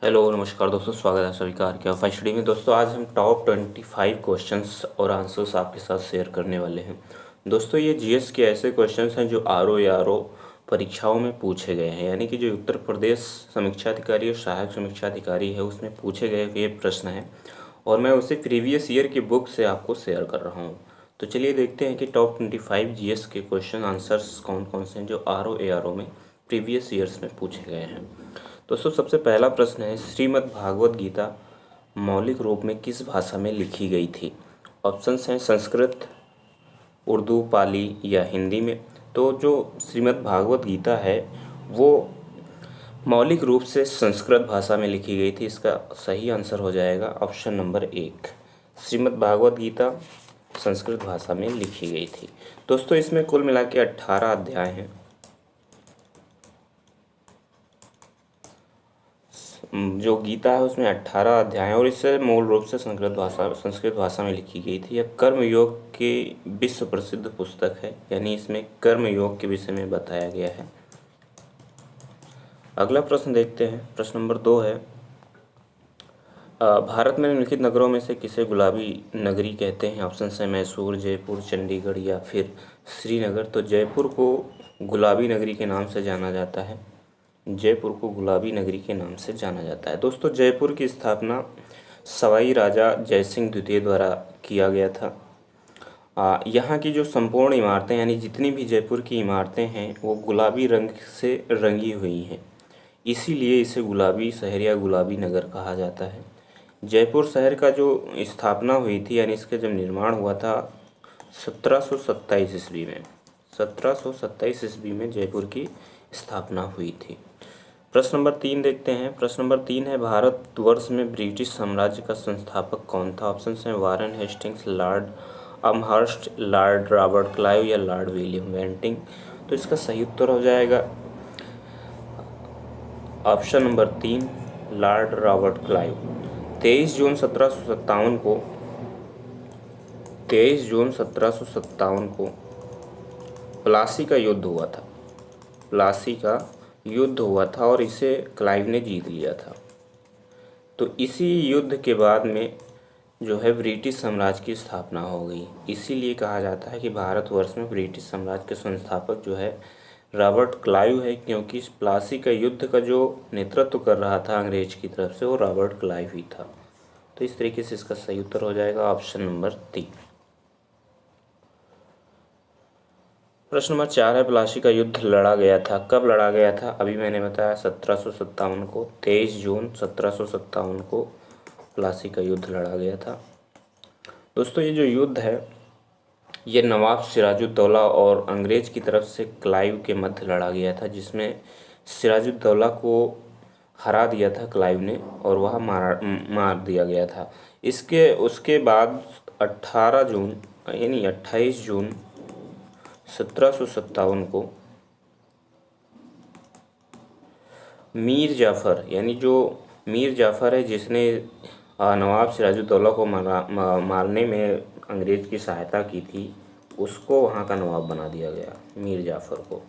Hello नमस्कार दोस्तों, स्वागत है सभी का आर के ऑफ स्टडी में। दोस्तों आज हम टॉप 25 क्वेश्चंस और आंसर्स आपके साथ शेयर करने वाले हैं। दोस्तों ये जीएस के ऐसे क्वेश्चंस हैं जो आरओ या आरओ परीक्षाओं में पूछे गए हैं, यानी कि जो उत्तर प्रदेश समीक्षा अधिकारी और सहायक समीक्षा अधिकारी है उसमें पूछे गए ये प्रश्न हैं और मैं उसे प्रीवियस ईयर की बुक से आपको शेयर कर रहा हूँ। तो चलिए देखते हैं कि टॉप 25 जीएस के क्वेश्चन आंसर्स कौन कौन से हैं जो आरओ ए आर ओ में प्रीवियस ईयर्स में पूछे गए हैं। दोस्तों सबसे पहला प्रश्न है, श्रीमद् भागवत गीता मौलिक रूप में किस भाषा में लिखी गई थी? ऑप्शंस हैं संस्कृत, उर्दू, पाली या हिंदी में। तो जो श्रीमद् भागवत गीता है वो मौलिक रूप से संस्कृत भाषा में लिखी गई थी। इसका सही आंसर हो जाएगा ऑप्शन नंबर 1। श्रीमद् भागवत गीता संस्कृत भाषा में लिखी गई थी। दोस्तों इसमें कुल मिला के 18 अध्याय हैं। जो गीता है उसमें 18 अध्याय हैं और इसे मूल रूप से संस्कृत भाषा में लिखी गई थी। यह कर्म योग की विश्व प्रसिद्ध पुस्तक है, यानी इसमें कर्म योग के विषय में बताया गया है। अगला प्रश्न देखते हैं। प्रश्न नंबर 2 है, भारत में निम्नलिखित नगरों में से किसे गुलाबी नगरी कहते हैं? ऑप्शन है मैसूर, जयपुर, चंडीगढ़ या फिर श्रीनगर। तो जयपुर को गुलाबी नगरी के नाम से जाना जाता है। जयपुर को गुलाबी नगरी के नाम से जाना जाता है। दोस्तों जयपुर की स्थापना सवाई राजा जयसिंह द्वितीय द्वारा किया गया था। यहाँ की जो संपूर्ण इमारतें यानी जितनी भी जयपुर की इमारतें हैं वो गुलाबी रंग से रंगी हुई हैं, इसीलिए इसे गुलाबी शहर या गुलाबी नगर कहा जाता है। जयपुर शहर का जो स्थापना हुई थी यानी इसका जब निर्माण हुआ था 1727 ईस्वी में। 1727 ईस्वी में जयपुर की स्थापना हुई थी। प्रश्न नंबर 3 देखते हैं। प्रश्न नंबर 3 है, भारतवर्ष में ब्रिटिश साम्राज्य का संस्थापक कौन था? ऑप्शन हैं Warren Hastings, Lord Amherst, Lord Robert Clive या लॉर्ड विलियम बेंटिंक। तो इसका सही उत्तर हो जाएगा option number 3, Lord Robert Clive. 23 जून 1757 को 23 जून 1757 को प्लासी का युद्ध हुआ था। प्लासी का युद्ध हुआ था और इसे क्लाइव ने जीत लिया था। तो इसी युद्ध के बाद में जो है ब्रिटिश साम्राज्य की स्थापना हो गई। इसीलिए कहा जाता है कि भारतवर्ष में ब्रिटिश साम्राज्य के संस्थापक जो है रॉबर्ट क्लाइव है, क्योंकि इस प्लासी का युद्ध का जो नेतृत्व कर रहा था अंग्रेज की तरफ से वो रॉबर्ट क्लाइव ही था। तो इस तरीके से इसका सही उत्तर हो जाएगा ऑप्शन नंबर 3। प्रश्न नंबर 4 है, प्लासी का युद्ध लड़ा गया था, कब लड़ा गया था? अभी मैंने बताया 1757 को, 23 जून 1757 को प्लासी का युद्ध लड़ा गया था। दोस्तों ये जो युद्ध है ये नवाब सिराजुद्दौला और अंग्रेज की तरफ से क्लाइव के मध्य लड़ा गया था, जिसमें सिराजुद्दौला को हरा दिया था क्लाइव ने और वह मार दिया गया था। उसके बाद 18 जून यानी 28 जून 1757 को मीर जाफ़र यानी जो मीर जाफ़र है जिसने नवाब सिराजुद्दौला को मारने में अंग्रेज़ की सहायता की थी, उसको वहाँ का नवाब बना दिया गया, मीर जाफ़र को।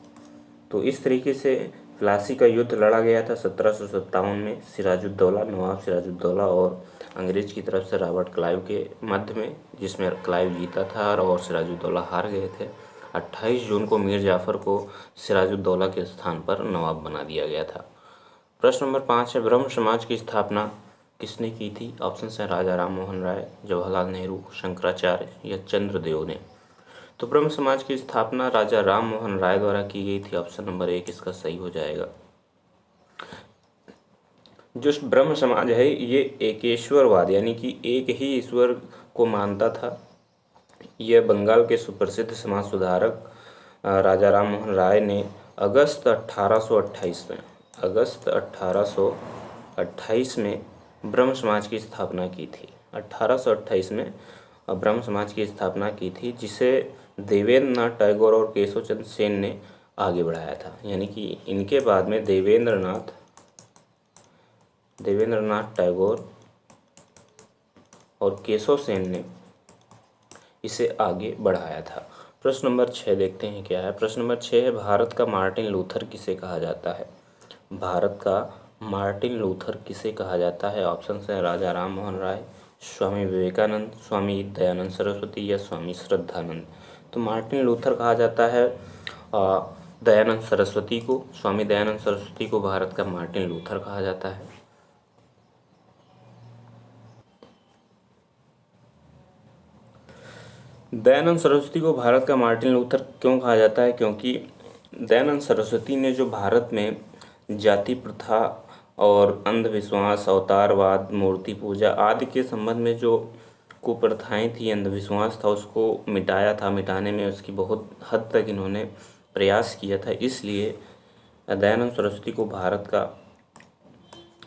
तो इस तरीके से प्लासी का युद्ध लड़ा गया था 1757 में सिराजुद्दौला, नवाब सिराजुद्दौला और अंग्रेज़ की तरफ से रॉबर्ट क्लाइव के मध्य में, जिसमें क्लाइव जीता था और सिराजुद्दौला हार गए थे। 28 जून को मीर जाफ़र को सिराजुद्दौला के स्थान पर नवाब बना दिया गया था। प्रश्न नंबर 5 है, ब्रह्म समाज की स्थापना किसने की थी? ऑप्शन है राजा राम मोहन राय, जवाहरलाल नेहरू, शंकराचार्य या चंद्रदेव ने। तो ब्रह्म समाज की स्थापना राजा राम मोहन राय द्वारा की गई थी। ऑप्शन नंबर 1 इसका सही हो जाएगा। जो ब्रह्म समाज है ये एकेश्वरवाद यानी कि एक ही ईश्वर को मानता था। यह बंगाल के सुप्रसिद्ध समाज सुधारक राजा राम मोहन राय ने अगस्त 1828 में ब्रह्म समाज की स्थापना की थी। 1828 में ब्रह्म समाज की स्थापना की थी, जिसे देवेंद्र नाथ टैगोर और केशव चंद्र सेन ने आगे बढ़ाया था। यानी कि इनके बाद में देवेंद्र नाथ टैगोर और केशव सेन ने इसे आगे बढ़ाया था। प्रश्न नंबर 6 देखते हैं क्या है। प्रश्न नंबर 6 है, भारत का मार्टिन लूथर किसे कहा जाता है? भारत का मार्टिन लूथर किसे कहा जाता है? ऑप्शन है राजा राम मोहन राय, स्वामी विवेकानंद, स्वामी दयानंद सरस्वती या स्वामी श्रद्धानंद। तो मार्टिन लूथर कहा जाता है दयानंद सरस्वती को। स्वामी दयानंद सरस्वती को भारत का मार्टिन लूथर कहा जाता है। दयानंद सरस्वती को भारत का मार्टिन लूथर क्यों कहा जाता है? क्योंकि दयानंद सरस्वती ने जो भारत में जाति प्रथा और अंधविश्वास, अवतारवाद, मूर्ति पूजा आदि के संबंध में जो कुप्रथाएं थी, अंधविश्वास था, उसको मिटाया था। मिटाने में उसकी बहुत हद तक इन्होंने प्रयास किया था। इसलिए दयानंद सरस्वती को भारत का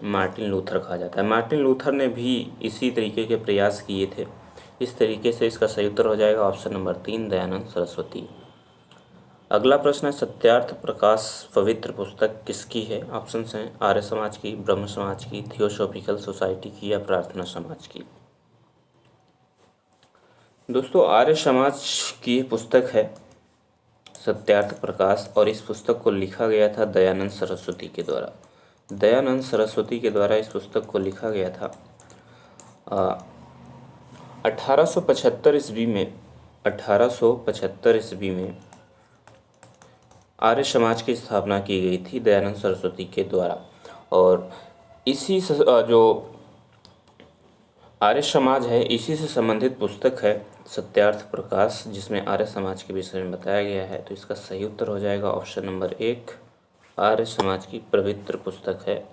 मार्टिन लूथर कहा जाता है। मार्टिन लूथर ने भी इसी तरीके के प्रयास किए थे। इस तरीके से इसका सही उत्तर हो जाएगा ऑप्शन नंबर 3, दयानंद सरस्वती। अगला प्रश्न है, सत्यार्थ प्रकाश पवित्र पुस्तक किसकी है? ऑप्शन हैं आर्य समाज की, ब्रह्म समाज की, थियोसॉफिकल सोसाइटी की या प्रार्थना समाज की। दोस्तों, आर्य समाज की पुस्तक है सत्यार्थ प्रकाश, और इस पुस्तक को लिखा गया था दयानंद सरस्वती के द्वारा। दयानंद सरस्वती के द्वारा इस पुस्तक को लिखा गया था 1875 ईस्वी में। 1875 ईस्वी में आर्य समाज की स्थापना की गई थी दयानंद सरस्वती के द्वारा। और इसी जो आर्य समाज है, इसी से संबंधित पुस्तक है सत्यार्थ प्रकाश, जिसमें आर्य समाज के विषय में बताया गया है। तो इसका सही उत्तर हो जाएगा ऑप्शन नंबर 1, आर्य समाज की पवित्र पुस्तक है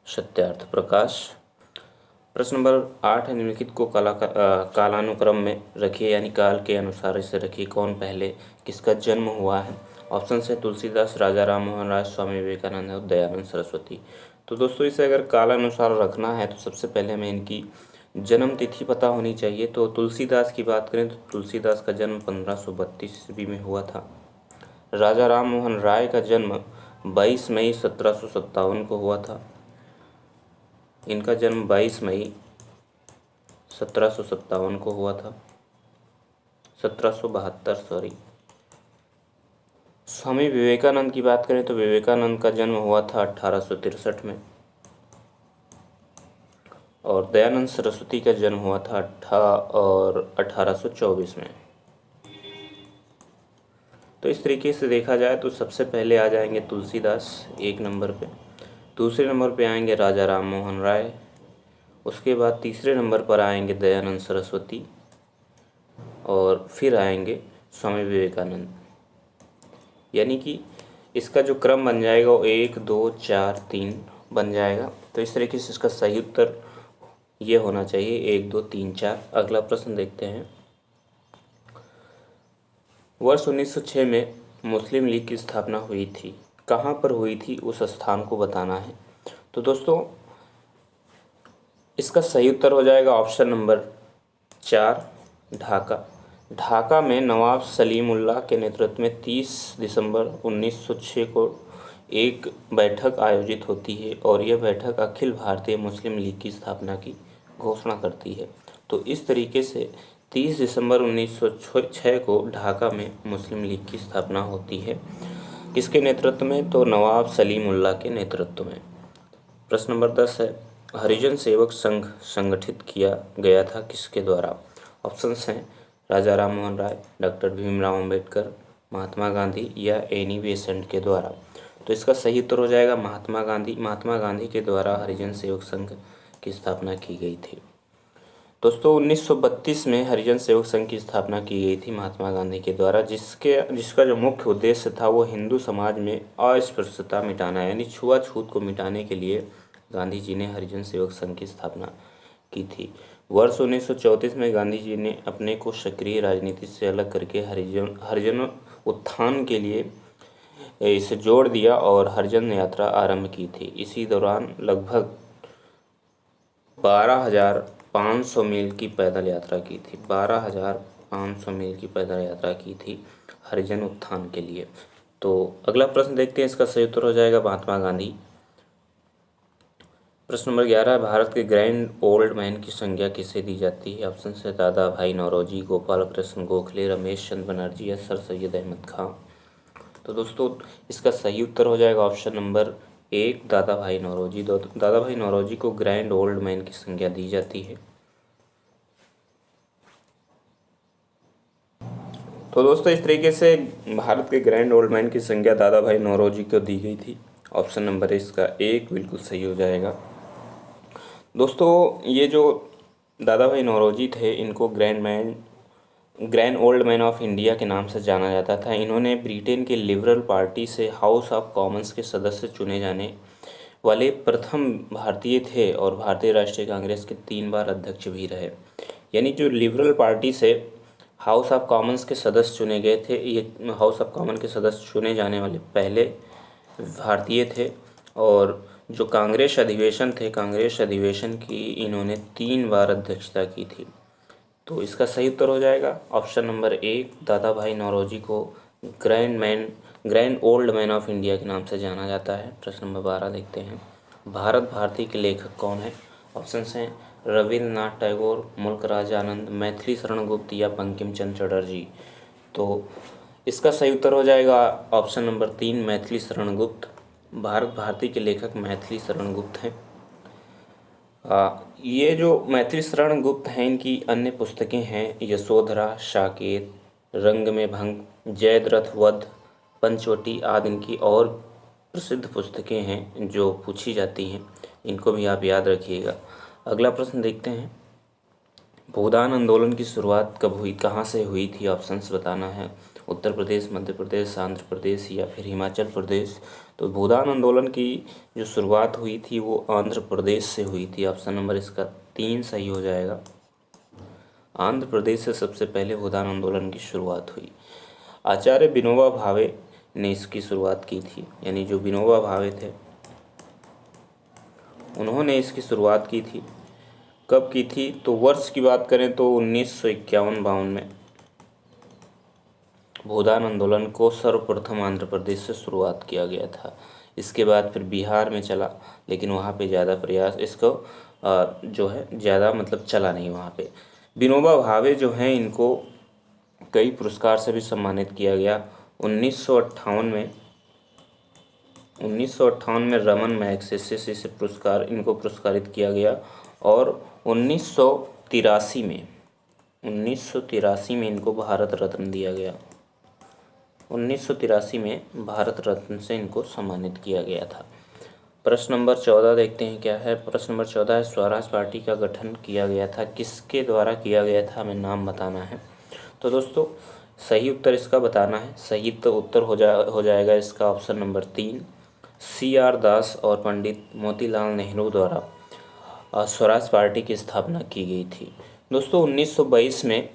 सत्यार्थ प्रकाश। प्रश्न नंबर 8 है, निम्नलिखित को कालानुक्रम में रखिए, यानी काल के अनुसार इसे रखिए। कौन पहले किसका जन्म हुआ है? ऑप्शन है तुलसीदास, राजा राम मोहन राय, स्वामी विवेकानंद और दयानंद सरस्वती। तो दोस्तों, इसे अगर कालानुसार रखना है तो सबसे पहले हमें इनकी जन्म तिथि पता होनी चाहिए। तो तुलसीदास की बात करें तो तुलसीदास का जन्म 1532 ईस्वी में हुआ था। राजा राम मोहन राय का जन्म 22 मई 1757 को हुआ था। इनका जन्म 22 मई 1757 को हुआ था, 1772 सॉरी। स्वामी विवेकानंद की बात करें तो विवेकानंद का जन्म हुआ था 1863 में, और दयानंद सरस्वती का जन्म हुआ था 1824 में। तो इस तरीके से देखा जाए तो सबसे पहले आ जाएंगे तुलसीदास 1 नंबर पे, दूसरे नंबर पे आएंगे राजा राम मोहन राय, उसके बाद तीसरे नंबर पर आएंगे दयानंद सरस्वती, और फिर आएंगे स्वामी विवेकानंद। यानी कि इसका जो क्रम बन जाएगा वो 1 2 4 3 बन जाएगा। तो इस तरीके से इसका सही उत्तर ये होना चाहिए 1 2 3 4। अगला प्रश्न देखते हैं। वर्ष 1906 में मुस्लिम लीग की स्थापना हुई थी, कहाँ पर हुई थी उस स्थान को बताना है। तो दोस्तों, इसका सही उत्तर हो जाएगा ऑप्शन नंबर 4, ढाका। ढाका में नवाब सलीमुल्लाह के नेतृत्व में 30 दिसंबर 1906 को एक बैठक आयोजित होती है, और यह बैठक अखिल भारतीय मुस्लिम लीग की स्थापना की घोषणा करती है। तो इस तरीके से 30 दिसंबर 1906 को ढाका में मुस्लिम लीग की स्थापना होती है। किसके नेतृत्व में? तो नवाब सलीमुल्लाह के नेतृत्व में। प्रश्न नंबर 10 है, हरिजन सेवक संघ संगठित किया गया था किसके द्वारा? ऑप्शंस हैं राजा राम मोहन राय, डॉक्टर भीमराव अंबेडकर, महात्मा गांधी या एनी बेसेंट के द्वारा। तो इसका सही उत्तर हो जाएगा महात्मा गांधी। महात्मा गांधी के द्वारा हरिजन सेवक संघ की स्थापना की गई थी। दोस्तों, 1932 में हरिजन सेवक संघ की स्थापना की गई थी महात्मा गांधी के द्वारा, जिसका जो मुख्य उद्देश्य था वो हिंदू समाज में अस्पृश्यता मिटाना, यानी छुआछूत को मिटाने के लिए गांधी जी ने हरिजन सेवक संघ की स्थापना की थी। वर्ष 1934 में गांधी जी ने अपने को सक्रिय राजनीति से अलग करके हरिजन उत्थान के लिए इसे जोड़ दिया और हरिजन यात्रा आरंभ की थी। इसी दौरान लगभग 12,500 मील की पैदल यात्रा की थी। 12,500 मील की पैदल यात्रा की थी हरिजन उत्थान के लिए। तो अगला प्रश्न देखते हैं, इसका सही उत्तर हो जाएगा महात्मा गांधी। प्रश्न नंबर 11, भारत के ग्रैंड ओल्ड मैन की संज्ञा किसे दी जाती है? ऑप्शन है दादा भाई नौरोजी, गोपाल कृष्ण गोखले, रमेश चंद्र बनर्जी या सर सैयद अहमद खां। तो दोस्तों, इसका सही उत्तर हो जाएगा ऑप्शन नंबर एक, दादा भाई नौरोजी। दादा भाई नौरोजी को ग्रैंड ओल्ड मैन की संज्ञा दी जाती है। तो दोस्तों इस तरीके से भारत के ग्रैंड ओल्ड मैन की संज्ञा दादा भाई नौरोजी को दी गई थी। ऑप्शन नंबर इसका एक बिल्कुल सही हो जाएगा। दोस्तों ये जो दादा भाई नौरोजी थे, इनको grand old man of India के नाम से जाना जाता था। इन्होंने ब्रिटेन के लिबरल पार्टी से हाउस ऑफ कॉमन्स के सदस्य चुने जाने वाले प्रथम भारतीय थे और भारतीय राष्ट्रीय कांग्रेस के 3 बार अध्यक्ष भी रहे। यानी जो लिबरल पार्टी से हाउस ऑफ कॉमन्स के सदस्य चुने गए थे, ये हाउस ऑफ कॉमन के सदस्य चुने जाने वाले पहले भारतीय थे। और जो कांग्रेस अधिवेशन थे, कांग्रेस अधिवेशन की इन्होंने 3 बार अध्यक्षता की थी। तो इसका सही उत्तर हो जाएगा ऑप्शन नंबर एक, दादा भाई नौरोजी को grand old man of India के नाम से जाना जाता है। प्रश्न नंबर 12 देखते हैं, भारत भारती के लेखक कौन है? ऑप्शन हैं रविन्द्रनाथ टैगोर, मुल्क राज आनंद, मैथिली शरण गुप्त या बंकिम चंद्र चटर्जी। तो इसका सही उत्तर हो जाएगा ऑप्शन नंबर 3, मैथिली शरण गुप्त। भारत भारती के लेखक मैथिली शरण गुप्त हैं। ये जो मैथिली शरण गुप्त हैं, इनकी अन्य पुस्तकें हैं यशोधरा, साकेत, रंग में भंग, जयद्रथ वध, पंचवटी आदि इनकी और प्रसिद्ध पुस्तकें हैं जो पूछी जाती हैं। इनको भी आप याद रखिएगा। अगला प्रश्न देखते हैं, भूदान आंदोलन की शुरुआत कब हुई, कहाँ से हुई थी? ऑप्शंस बताना है, उत्तर प्रदेश, मध्य प्रदेश, आंध्र प्रदेश या फिर हिमाचल प्रदेश। तो भूदान आंदोलन की जो शुरुआत हुई थी वो आंध्र प्रदेश से हुई थी। ऑप्शन नंबर इसका 3 सही हो जाएगा। आंध्र प्रदेश से सबसे पहले भूदान आंदोलन की शुरुआत हुई। आचार्य विनोबा भावे ने इसकी शुरुआत की थी। यानी जो विनोबा भावे थे उन्होंने इसकी शुरुआत की थी। कब की थी? तो वर्ष की बात करें तो 1951-52 में भूदान आंदोलन को सर्वप्रथम आंध्र प्रदेश से शुरुआत किया गया था। इसके बाद फिर बिहार में चला, लेकिन वहाँ पे ज़्यादा प्रयास इसको जो है ज़्यादा मतलब चला नहीं वहाँ पे। विनोबा भावे जो हैं इनको कई पुरस्कार से भी सम्मानित किया गया। 1958 में रमन मैग्सेसे से पुरस्कार इनको पुरस्कारित किया गया। और 1983 में इनको भारत रत्न दिया गया। 1983 में भारत रत्न से इनको सम्मानित किया गया था। प्रश्न नंबर 14 देखते हैं क्या है। प्रश्न नंबर 14 है, स्वराज पार्टी का गठन किया गया था, किसके द्वारा किया गया था? हमें नाम बताना है। तो दोस्तों सही उत्तर इसका बताना है। सही तो उत्तर हो जाएगा इसका ऑप्शन नंबर 3, CR दास और पंडित मोतीलाल नेहरू द्वारा स्वराज पार्टी की स्थापना की गई थी। दोस्तों 1922 में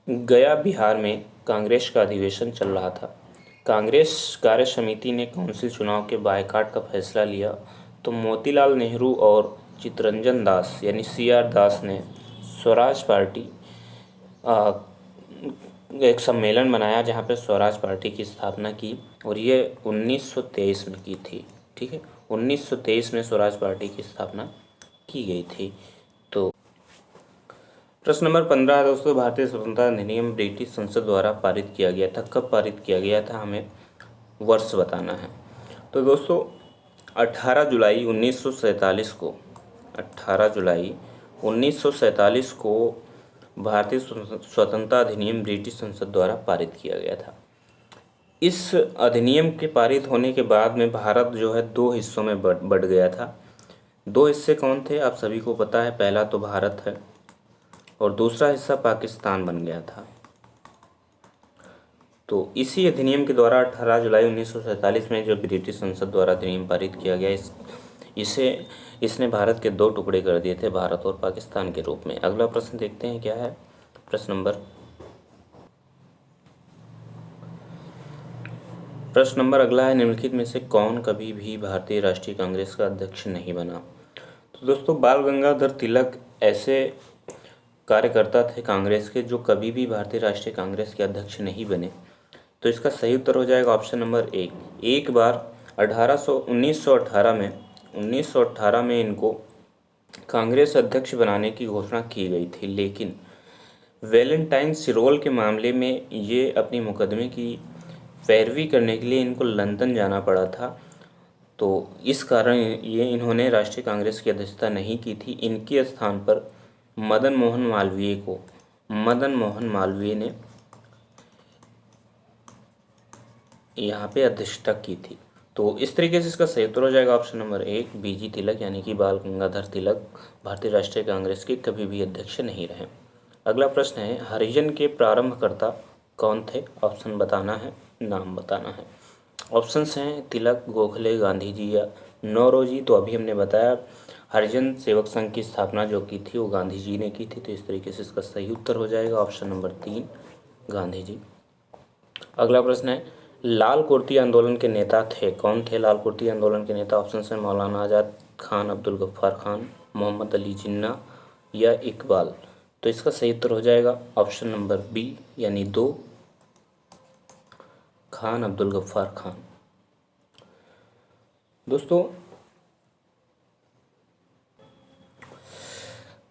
गया बिहार में कांग्रेस का अधिवेशन चल रहा था। कांग्रेस कार्य समिति ने काउंसिल चुनाव के बायकॉट का फैसला लिया। तो मोतीलाल नेहरू और चित्तरंजन दास यानी CR दास ने स्वराज पार्टी एक सम्मेलन बनाया जहाँ पे स्वराज पार्टी की स्थापना की, और ये 1923 में की थी। ठीक है, 1923 में स्वराज पार्टी की स्थापना की गई थी। तो प्रश्न नंबर 15 है दोस्तों, भारतीय स्वतंत्रता अधिनियम ब्रिटिश संसद द्वारा पारित किया गया था। कब पारित किया गया था? हमें वर्ष बताना है। तो दोस्तों 18 जुलाई 1947 को 18 जुलाई 1947 को भारतीय स्वतंत्रता अधिनियम ब्रिटिश संसद द्वारा पारित किया गया था। इस अधिनियम के पारित होने के बाद में भारत जो है 2 हिस्सों में बट गया था। 2 हिस्से कौन थे आप सभी को पता है। पहला तो भारत है और दूसरा हिस्सा पाकिस्तान बन गया था। तो इसी अधिनियम के द्वारा 18 जुलाई 1947 में जो ब्रिटिश संसद द्वारा अधिनियम पारित किया गया, इसने भारत के 2 टुकड़े कर दिए थे, भारत और पाकिस्तान के रूप में। अगला प्रश्न देखते हैं क्या है। प्रश्न नंबर अगला है, निम्नलिखित में से कौन कभी भी भारतीय राष्ट्रीय कांग्रेस का अध्यक्ष नहीं बना? तो दोस्तों बाल गंगाधर तिलक ऐसे कार्यकर्ता थे कांग्रेस के जो कभी भी भारतीय राष्ट्रीय कांग्रेस के अध्यक्ष नहीं बने। तो इसका सही उत्तर हो जाएगा ऑप्शन नंबर 1। एक बार 1918 में इनको कांग्रेस अध्यक्ष बनाने की घोषणा की गई थी, लेकिन वैलेंटाइन सिरोल के मामले में ये अपनी मुकदमे की पैरवी करने के लिए इनको लंदन जाना पड़ा था। तो इस कारण ये इन्होंने राष्ट्रीय कांग्रेस की अध्यक्षता नहीं की थी। इनके स्थान पर मदन मोहन मालवीय ने यहाँ पे अध्यक्षता की थी। तो इस तरीके से इसका सही उत्तर हो जाएगा ऑप्शन नंबर 1, बीजी तिलक यानी कि बाल गंगाधर तिलक भारतीय राष्ट्रीय कांग्रेस के कभी भी अध्यक्ष नहीं रहे। अगला प्रश्न है, हरिजन के प्रारंभकर्ता कौन थे? ऑप्शन बताना है, नाम बताना है। ऑप्शंस हैं तिलक, गोखले, गांधी जी या नौरोजी। तो अभी हमने बताया हरिजन सेवक संघ की स्थापना जो की थी वो गांधी जी ने की थी। तो इस तरीके से इसका सही उत्तर हो जाएगा ऑप्शन नंबर 3, गांधी जी। अगला प्रश्न है, लाल कुर्ती आंदोलन के नेता थे? कौन थे लाल कुर्ती आंदोलन के नेता? ऑप्शन है मौलाना आज़ाद खान, अब्दुल गफ्फार खान, मोहम्मद अली जिन्ना या इकबाल। तो इसका सही उत्तर हो जाएगा ऑप्शन नंबर बी यानी 2, खान अब्दुल गफ्फार खान। दोस्तों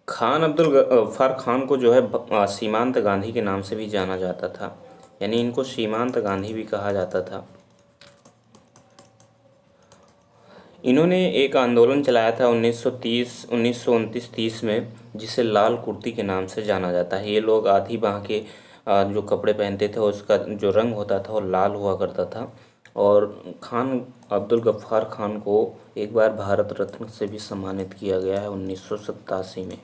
खान अब्दुल गफ्फार खान को जो है सीमांत गांधी के नाम से भी जाना जाता था, यानी इनको सीमांत गांधी भी कहा जाता था। इन्होंने एक आंदोलन चलाया था 1929-30 में, जिसे लाल कुर्ती के नाम से जाना जाता है। ये लोग आधी बाह के जो कपड़े पहनते थे उसका जो रंग होता था वो लाल हुआ करता था। और खान अब्दुल गफ्फार खान को एक बार भारत रत्न से भी सम्मानित किया गया है 1987 में।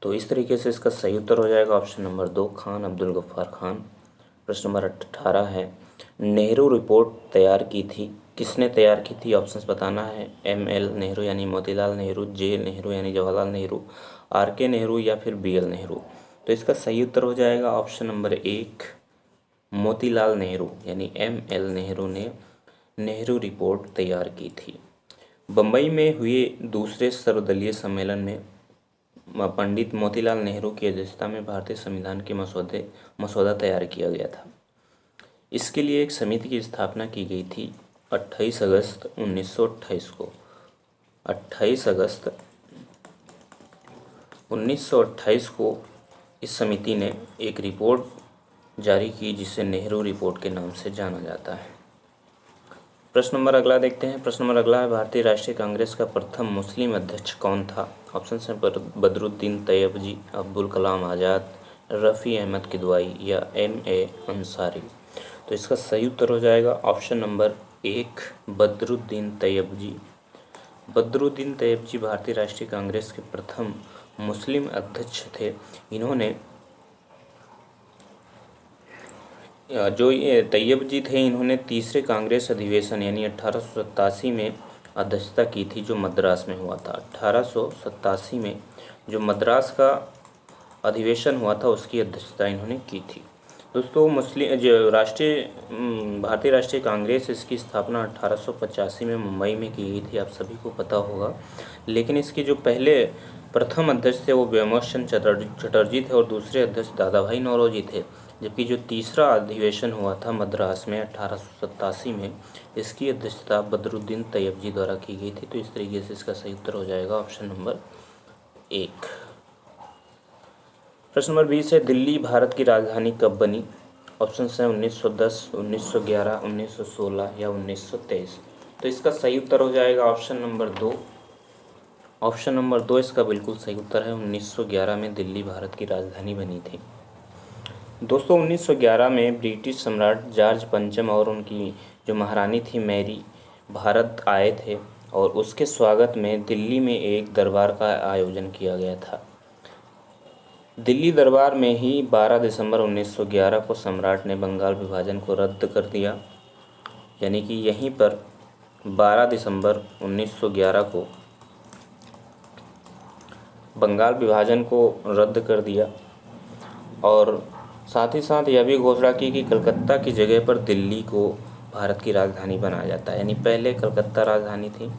तो इस तरीके से इसका सही उत्तर हो जाएगा ऑप्शन नंबर 2, खान अब्दुल गफ्फार खान। प्रश्न नंबर 18 है, नेहरू रिपोर्ट तैयार की थी? किसने तैयार की थी? ऑप्शंस बताना है, ML नेहरू यानी मोतीलाल नेहरू, J नेहरू यानी जवाहरलाल नेहरू, RK नेहरू या फिर BL नेहरू। तो इसका सही उत्तर हो जाएगा ऑप्शन नंबर 1, मोतीलाल नेहरू यानी ML नेहरू ने नेहरू रिपोर्ट तैयार की थी। बम्बई में हुए दूसरे सर्वदलीय सम्मेलन में पंडित मोतीलाल नेहरू की अध्यक्षता में भारतीय संविधान के मसौदा तैयार किया गया था। इसके लिए एक समिति की स्थापना की गई थी 28 अगस्त 1928 को। 28 अगस्त 1928 को इस समिति ने एक रिपोर्ट जारी की जिसे नेहरू रिपोर्ट के नाम से जाना जाता है। प्रश्न नंबर अगला देखते हैं। प्रश्न नंबर अगला है, भारतीय राष्ट्रीय कांग्रेस का प्रथम मुस्लिम अध्यक्ष कौन था? ऑप्शन है बदरुद्दीन तैयबजी, अब्दुल कलाम आज़ाद, रफ़ी अहमद किदवाई या MA अंसारी। तो इसका सही उत्तर हो जाएगा ऑप्शन नंबर 1, बदरुद्दीन तैयबजी। बदरुद्दीन तैयबजी भारतीय राष्ट्रीय कांग्रेस के प्रथम मुस्लिम अध्यक्ष थे। इन्होंने जो ये तैयब जी थे, इन्होंने तीसरे कांग्रेस अधिवेशन यानी 1887 में अध्यक्षता की थी जो मद्रास में हुआ था। 1887 में जो मद्रास का अधिवेशन हुआ था उसकी अध्यक्षता इन्होंने की थी। दोस्तों भारतीय राष्ट्रीय कांग्रेस, इसकी स्थापना 1885 में मुंबई में की गई थी, आप सभी को पता होगा। लेकिन इसके जो प्रथम अध्यक्ष थे वो व्योमचंद्र चटर्जी थे और दूसरे अध्यक्ष दादाभाई नौरोजी थे। जबकि जो तीसरा अधिवेशन हुआ था मद्रास में 1887 में, इसकी अध्यक्षता बदरुद्दीन तैयबजी द्वारा की गई थी। तो इस तरीके से इसका सही उत्तर हो जाएगा ऑप्शन नंबर 1। प्रश्न नंबर 20 है, दिल्ली भारत की राजधानी कब बनी? ऑप्शन है 1910, 1911, 1916 या 1923। तो इसका सही उत्तर हो जाएगा ऑप्शन नंबर 2। ऑप्शन नंबर 2 इसका बिल्कुल सही उत्तर है। 1911 में दिल्ली भारत की राजधानी बनी थी। दोस्तों 1911 में ब्रिटिश सम्राट जॉर्ज पंचम और उनकी जो महारानी थी मैरी भारत आए थे और उसके स्वागत में दिल्ली में एक दरबार का आयोजन किया गया था। दिल्ली दरबार में ही 12 दिसंबर 1911 को सम्राट ने बंगाल विभाजन को रद्द कर दिया, यानी कि यहीं पर 12 दिसंबर 1911 को बंगाल विभाजन को रद्द कर दिया और साथ ही साथ यह भी घोषणा की कि कलकत्ता की जगह पर दिल्ली को भारत की राजधानी बनाया जाता है। यानी पहले कलकत्ता राजधानी थी,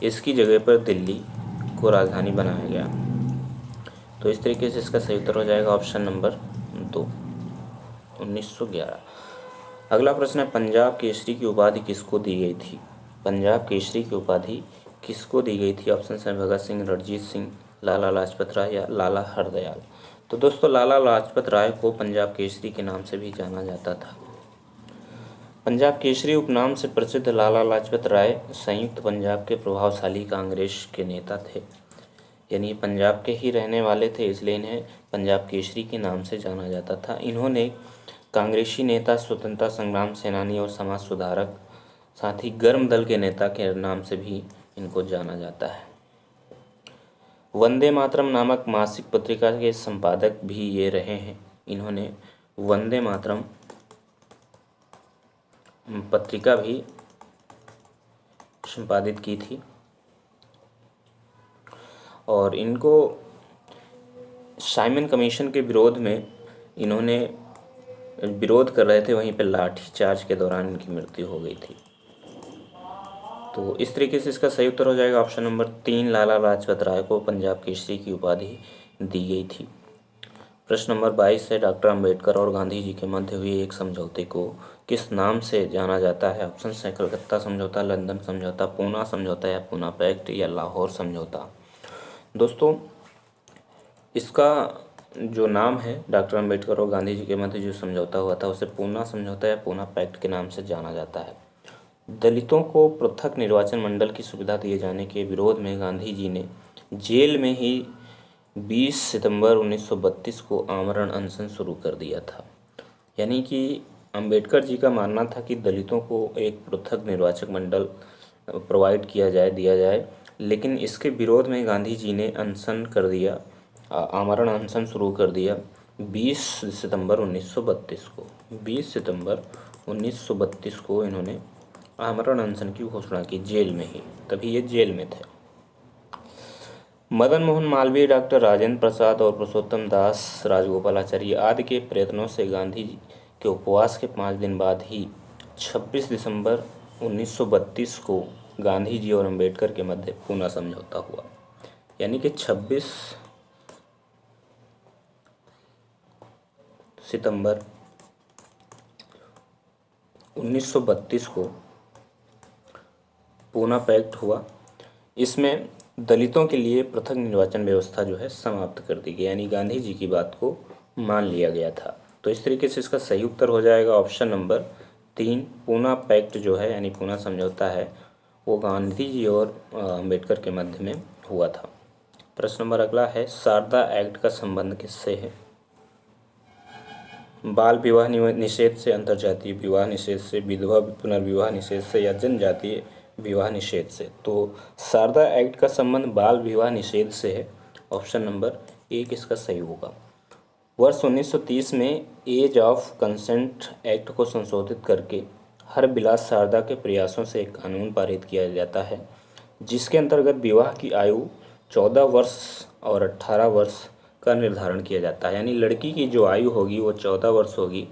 इसकी जगह पर दिल्ली को राजधानी बनाया गया। तो इस तरीके से इसका सही उत्तर हो जाएगा ऑप्शन नंबर 2, 1911। अगला प्रश्न है, पंजाब केसरी की उपाधि किसको दी गई थी? पंजाब केसरी की उपाधि किसको दी गई थी? ऑप्शन है भगत सिंह, रणजीत सिंह, लाला लाजपत राय या लाला हरदयाल। तो दोस्तों लाला लाजपत राय को पंजाब केसरी के नाम से भी जाना जाता था। पंजाब केसरी उपनाम से प्रसिद्ध लाला लाजपत राय संयुक्त पंजाब के प्रभावशाली कांग्रेस के नेता थे। यानी पंजाब के ही रहने वाले थे, इसलिए इन्हें पंजाब केसरी के नाम से जाना जाता था। इन्होंने कांग्रेसी नेता, स्वतंत्रता संग्राम सेनानी और समाज सुधारक, साथ ही गर्म दल के नेता के नाम से भी इनको जाना जाता है। वंदे मातरम नामक मासिक पत्रिका के संपादक भी ये रहे हैं। इन्होंने वंदे मातरम पत्रिका भी संपादित की थी और इनको साइमन कमीशन के विरोध में इन्होंने विरोध कर रहे थे, वहीं पर लाठीचार्ज के दौरान इनकी मृत्यु हो गई थी। तो इस तरीके से इसका सही उत्तर हो जाएगा ऑप्शन नंबर 3, लाला लाजपत राय को पंजाब केसरी की उपाधि दी गई थी। प्रश्न नंबर 22 है, डॉक्टर अंबेडकर और गांधी जी के मध्य हुए एक समझौते को किस नाम से जाना जाता है? ऑप्शन है कलकत्ता समझौता, लंदन समझौता, पूना समझौता या पूना पैक्ट या लाहौर समझौता। दोस्तों, इसका जो नाम है डॉक्टर अंबेडकर और गांधी जी के मध्य जो समझौता हुआ था उसे पूना समझौता या पूना पैक्ट के नाम से जाना जाता है। दलितों को पृथक निर्वाचन मंडल की सुविधा दिए जाने के विरोध में गांधी जी ने जेल में ही 20 सितंबर 1932 को आमरण अनशन शुरू कर दिया था। यानी कि अंबेडकर जी का मानना था कि दलितों को एक पृथक निर्वाचक मंडल प्रोवाइड किया जाए, दिया जाए, लेकिन इसके विरोध में गांधी जी ने अनशन कर दिया, आमरण अनशन शुरू कर दिया 20 सितंबर 1932 को। 20 सितंबर 1932 को इन्होंने आमरण अनशन की घोषणा की, जेल में ही, तभी ये जेल में थे। मदन मोहन मालवीय, डॉक्टर राजेंद्र प्रसाद और पुरुषोत्तम दास राजगोपालाचारी आदि के प्रयत्नों से गांधी जी के उपवास के 5 दिन बाद ही 26 दिसंबर 1932 को गांधी जी और अंबेडकर के मध्य पूना समझौता हुआ। यानी कि 26 सितंबर 1932 को पूना पैक्ट हुआ। इसमें दलितों के लिए पृथक निर्वाचन व्यवस्था जो है समाप्त कर दी गई, यानी गांधी जी की बात को मान लिया गया था। तो इस तरीके से इसका सही उत्तर हो जाएगा ऑप्शन नंबर 3, पूना पैक्ट जो है यानी पूना समझौता है वो गांधी जी और अंबेडकर के मध्य में हुआ था। प्रश्न नंबर अगला है, शारदा एक्ट का संबंध किससे है? बाल विवाह निषेध से, अंतर्जातीय विवाह निषेध से, विधवा पुनर्विवाह निषेध से या जनजातीय विवाह निषेध से। तो शारदा एक्ट का संबंध बाल विवाह निषेध से है। ऑप्शन नंबर 1 इसका सही होगा। वर्ष 1930 में एज ऑफ कंसेंट एक्ट को संशोधित करके हरबिलास शारदा के प्रयासों से एक कानून पारित किया जाता है, जिसके अंतर्गत विवाह की आयु 14 वर्ष और 18 वर्ष का निर्धारण किया जाता है। यानी लड़की की जो आयु होगी वो 14 वर्ष होगी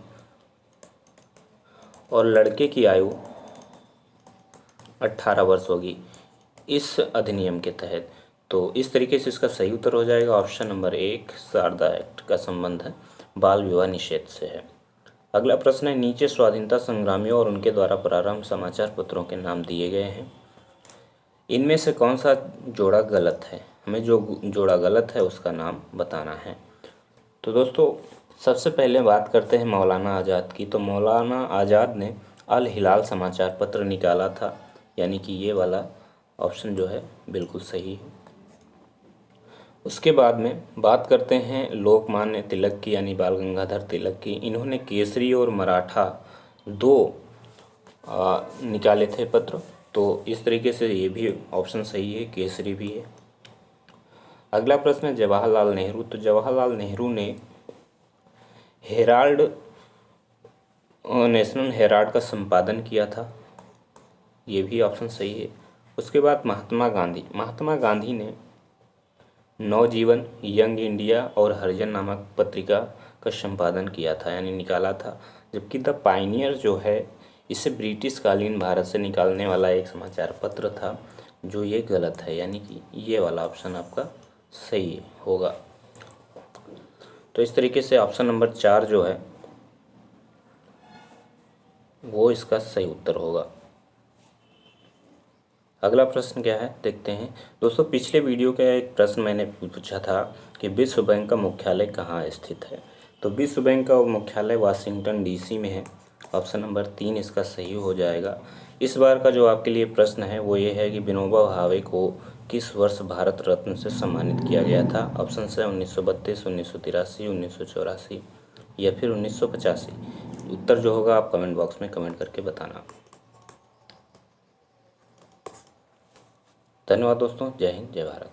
और लड़के की आयु 18 वर्ष होगी इस अधिनियम के तहत। तो इस तरीके से इसका सही उत्तर हो जाएगा ऑप्शन नंबर 1, शारदा एक्ट का संबंध बाल विवाह निषेध से है। अगला प्रश्न है, नीचे स्वाधीनता संग्रामियों और उनके द्वारा प्रारंभ समाचार पत्रों के नाम दिए गए हैं, इनमें से कौन सा जोड़ा गलत है? हमें जो जोड़ा गलत है उसका नाम बताना है। तो दोस्तों, सबसे पहले बात करते हैं मौलाना आज़ाद की। तो मौलाना आज़ाद ने अल हिलाल समाचार पत्र निकाला था, यानी कि ये वाला ऑप्शन जो है बिल्कुल सही है। उसके बाद में बात करते हैं लोकमान्य तिलक की, यानी बाल गंगाधर तिलक की। इन्होंने केसरी और मराठा 2 निकाले थे पत्र, तो इस तरीके से ये भी ऑप्शन सही है, केसरी भी है। अगला प्रश्न है जवाहरलाल नेहरू। तो जवाहरलाल नेहरू ने हेराल्ड, नेशनल हेराल्ड का संपादन किया था, ये भी ऑप्शन सही है। उसके बाद महात्मा गांधी ने नवजीवन, यंग इंडिया और हरिजन नामक पत्रिका का संपादन किया था, यानी निकाला था। जबकि द पायनियर जो है इसे ब्रिटिश कालीन भारत से निकालने वाला एक समाचार पत्र था, जो ये गलत है, यानी कि ये वाला ऑप्शन आपका सही होगा। तो इस तरीके से ऑप्शन नंबर 4 जो है वो इसका सही उत्तर होगा। अगला प्रश्न क्या है देखते हैं। दोस्तों, पिछले वीडियो का एक प्रश्न मैंने पूछा था कि विश्व बैंक का मुख्यालय कहाँ स्थित है। तो विश्व बैंक का मुख्यालय वाशिंगटन DC में है ऑप्शन नंबर 3 इसका सही हो जाएगा। इस बार का जो आपके लिए प्रश्न है वो ये है कि विनोबा भावे को किस वर्ष भारत रत्न से सम्मानित किया गया था। ऑप्शन है 1932, 1983, 1984 या फिर 1985। उत्तर जो होगा आप कमेंट बॉक्स में कमेंट करके बताना। धन्यवाद दोस्तों, जय हिंद, जय भारत।